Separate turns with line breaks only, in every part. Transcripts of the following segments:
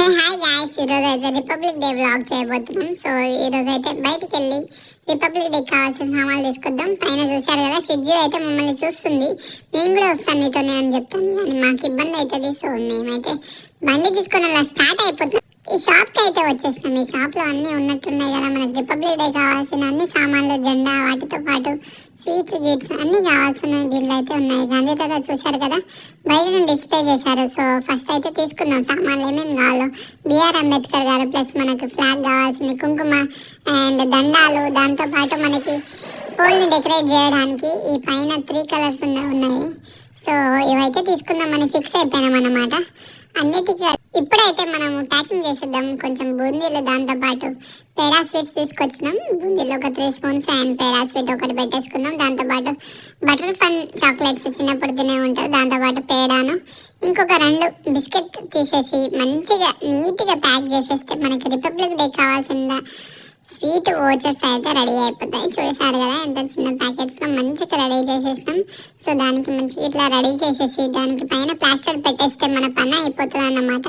Hi guys, ఈరోజు అయితే republic day vlog చేయబోతున్నాం. సో ఈరోజు అయితే బయటికి వెళ్ళి రిపబ్లిక్ డే కావాల్సిన సామాన్లు తీసుకొద్దాం. పైన చూశారు కదా, షిజ్జు అయితే మమ్మల్ని చూస్తుంది. నేను కూడా వస్తాను నీతోనే అని చెప్తాను, కానీ మాకు ఇబ్బంది అవుతుంది. సో మేమైతే బండి తీసుకొని అలా స్టార్ట్ అయిపోతున్నాం. ఈ షాప్కి అయితే వచ్చేసినాం. ఈ షాప్లో అన్నీ ఉన్నట్టున్నాయి కదా, మనకి రిపబ్లిక్ డే కావాల్సిన అన్ని సామాన్లు, జెండా, వాటితో పాటు స్వీట్స్ గీట్స్ అన్నీ కావాల్సిన దీంట్లో అయితే ఉన్నాయి. గాంధీ తాత చూశారు కదా, బయట డిస్ప్లే చేశారు. సో ఫస్ట్ అయితే తీసుకుందాం సామాన్లు ఏమేమి కావాలో. బిఆర్ అంబేద్కర్ గారు ప్లస్ మనకి ఫ్లాగ్ కావాల్సింది, కుంకుమ అండ్ దండాలు, దాంతో పాటు మనకి పోల్ని డెకరేట్ చేయడానికి ఈ పైన 3 కలర్స్ ఉన్నాయి. సో ఇవైతే తీసుకుందామని ఫిక్స్ అయిపోయినాం అన్నమాట. అన్నిటికీ ఇప్పుడైతే మనము ప్యాకింగ్ చేసేద్దాం. కొంచెం బూందీలు, దాంతో పాటు పేడా స్వీట్స్ తీసుకొచ్చినాం. బూందీలో ఒక 3 స్పూన్స్ అండ్ పేడా స్వీట్ ఒకటి పెట్టేసుకుందాం. దాంతోపాటు బటర్ ఫన్ చాక్లెట్స్ చిన్నప్పుడు తినే ఉంటారు, దాంతోపాటు పేడాను ఇంకొక 2 బిస్కెట్ తీసేసి మంచిగా నీట్గా ప్యాక్ చేసేస్తే మనకి రిపబ్లిక్ డే కావాల్సిన స్వీట్ ఓచర్స్ అయితే రెడీ అయిపోతాయి. చూసారు కదా, ఎంత చిన్న ప్యాకెట్స్లో మంచిగా రెడీ చేసేసినాం. సో దానికి మంచిగా ఇట్లా రెడీ చేసేసి దానికి పైన ప్లాస్టర్ పెట్టేస్తే మన పని అయిపోతుంది అన్నమాట.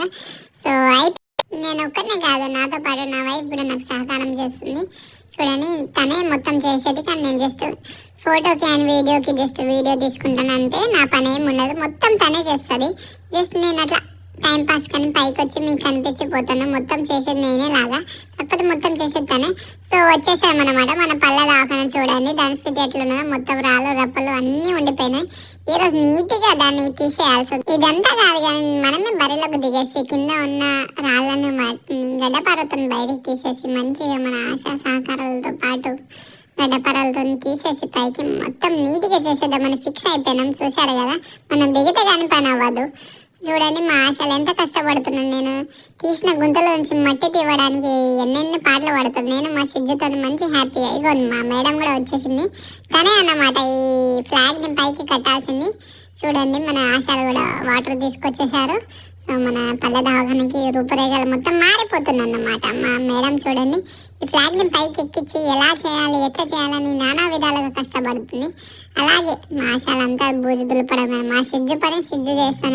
సో నేను ఒక్కనే కాదు, నాతో పాటు నా వైఫ్ కూడా నాకు సహకారం చేస్తుంది. చూడండి, తనే మొత్తం చేసేది, కానీ నేను జస్ట్ ఫోటోకి అండ్ వీడియోకి జస్ట్ వీడియో తీసుకుంటాను అంతే. నా పని ఏమి ఉండదు, మొత్తం తనే చేస్తుంది. జస్ట్ నేను అట్లా టైం పాస్ కానీ పైకి వచ్చి మీకు కనిపించిపోతాను. మొత్తం చేసేది నేనే లాగా, కాకపోతే మొత్తం చేసేది తనే. సో వచ్చేసామన్నమాట. మన పళ్ళ దాకాను చూడండి, దాని స్థితి ఎట్లున్నదో, మొత్తం రాళ్ళు రప్పలు అన్నీ ఉండిపోయినాయి. ఈరోజు నీట్గా దాన్ని తీసేయాల్సి. ఇదంతా కాదు కానీ మనమే బరిలోకి దిగేసి కింద ఉన్న రాళ్ళను గడ్డపారతో బయటికి తీసేసి మంచిగా మన ఆశా సహకారాలతో పాటు గడ్డపారలతో తీసేసి పైకి మొత్తం నీట్గా చేసేద్దామని ఫిక్స్ అయిపోయినాం. చూశారు కదా, మనం దిగితే కానీ పని అవ్వదు. చూడండి మా ఆశలు ఎంత కష్టపడుతున్నాను. నేను తీసిన గుంతలో నుంచి మట్టి తీయడానికి ఎన్నెన్ని పాటలు పడుతుంది. నేను మా షిజ్జుతో మంచి హ్యాపీగా. ఇగోండి మా మేడం కూడా వచ్చేసింది. తనే అన్నమాట ఈ ఫ్లాగ్ని పైకి కట్టాల్సింది. చూడండి మన ఆశలు కూడా వాటర్ తీసుకొచ్చేసారు. సో మన పల్లె దవాఖానకి రూపురేఖలు మొత్తం మారిపోతుంది అన్నమాట. మా మేడం చూడండి ఈ ఫ్లాగ్ని పైకి ఎక్కించి ఎలా చేయాలి, ఎట్లా చేయాలని నానా విధాలుగా కష్టపడుతుంది. అలాగే మా ఆశలంతా బూజు దులపడం, మా షిజ్జు పని షిజ్జు చేస్తాను.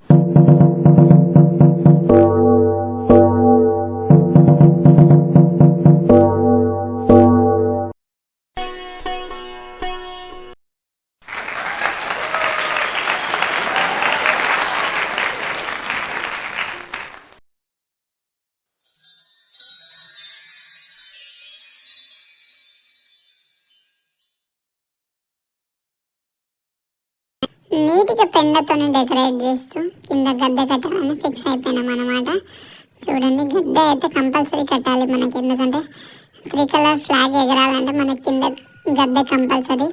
నీట్గా పెండతో డెకరేట్ చేస్తూ కింద గద్దె కట్టాలని ఫిక్స్ అయిపోయినాం అనమాట. చూడండి, గద్దె అయితే కంపల్సరీ కట్టాలి మనకి, ఎందుకంటే 3 కలర్ ఫ్లాగ్ ఎగరాలంటే మనకి కింద గద్దె కంపల్సరీ.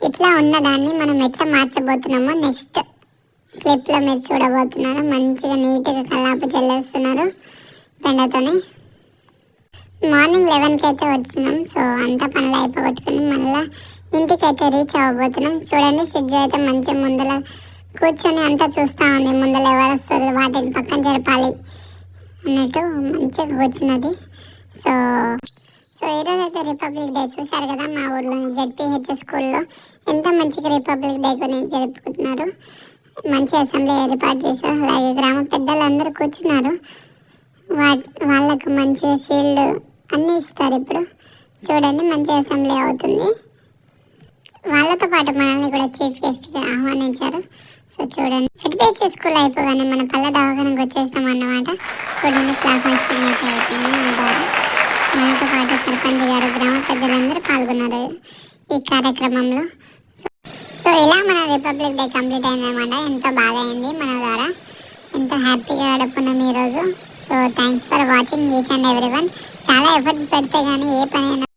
ఇట్లా ఉన్నదాన్ని మనం ఎట్లా మార్చబోతున్నామో నెక్స్ట్ క్లిప్లో మీరు చూడబోతున్నారు. మంచిగా నీట్గా కల్లాపు చల్లేస్తున్నారు పెండతోని. మార్నింగ్ 11కి అయితే వచ్చినాం. సో అంతా పనులు అయిపోగొట్టుకుని మళ్ళీ ఇంటికైతే రీచ్ అవ్వబోతున్నాం. చూడండి, షిజ్జు అయితే మంచి ముందర కూర్చొని అంతా చూస్తూ ఉంది. ముందర ఎవరు వస్తారు, వాటిని పక్కన జరపాలి అన్నట్టు మంచిగా కూర్చున్నది. సో ఈరోజు అయితే రిపబ్లిక్ డే చూశారు కదా, మా ఊర్లో జెడ్పీహెచ్ఎస్ స్కూల్లో ఎంత మంచిగా రిపబ్లిక్ డే గురించి జరుపుకుంటున్నారు. మంచి అసెంబ్లీ ఏర్పాటు చేశారు. అలాగే గ్రామ పెద్దలందరూ కూర్చున్నారు. వాళ్ళకు మంచిగా షీల్డ్ అన్నీ ఇస్తారు. ఇప్పుడు చూడండి, మంచి అసెంబ్లీ అవుతుంది. వాళ్ళతో పాటు మనల్ని కూడా చీఫ్ గెస్ట్గా ఆహ్వానించారు. సో చూడండి, జెడ్పీహెచ్ఎస్ స్కూల్ అయిపోగానే మన పల్లె దవాఖానకు వచ్చేస్తాం అన్నమాట. చూడండి, ఫ్లాగ్ హోస్టింగ్ అయితే అయిపోయింది. మనతో పాటు సర్పంచ్ గారు, గ్రామ పెద్దలందరూ పాల్గొన్నారు ఈ కార్యక్రమంలో. సో ఇలా మన రిపబ్లిక్ డే కంప్లీట్ అయిందన్నమాట. ఎంతో బాగా అయింది మన ద్వారా, ఎంతో హ్యాపీగా గడుపుకున్నాం ఈరోజు. So thanks for watching each and every one. చాలా ఎఫర్ట్స్ పెడితే కానీ ఏ పని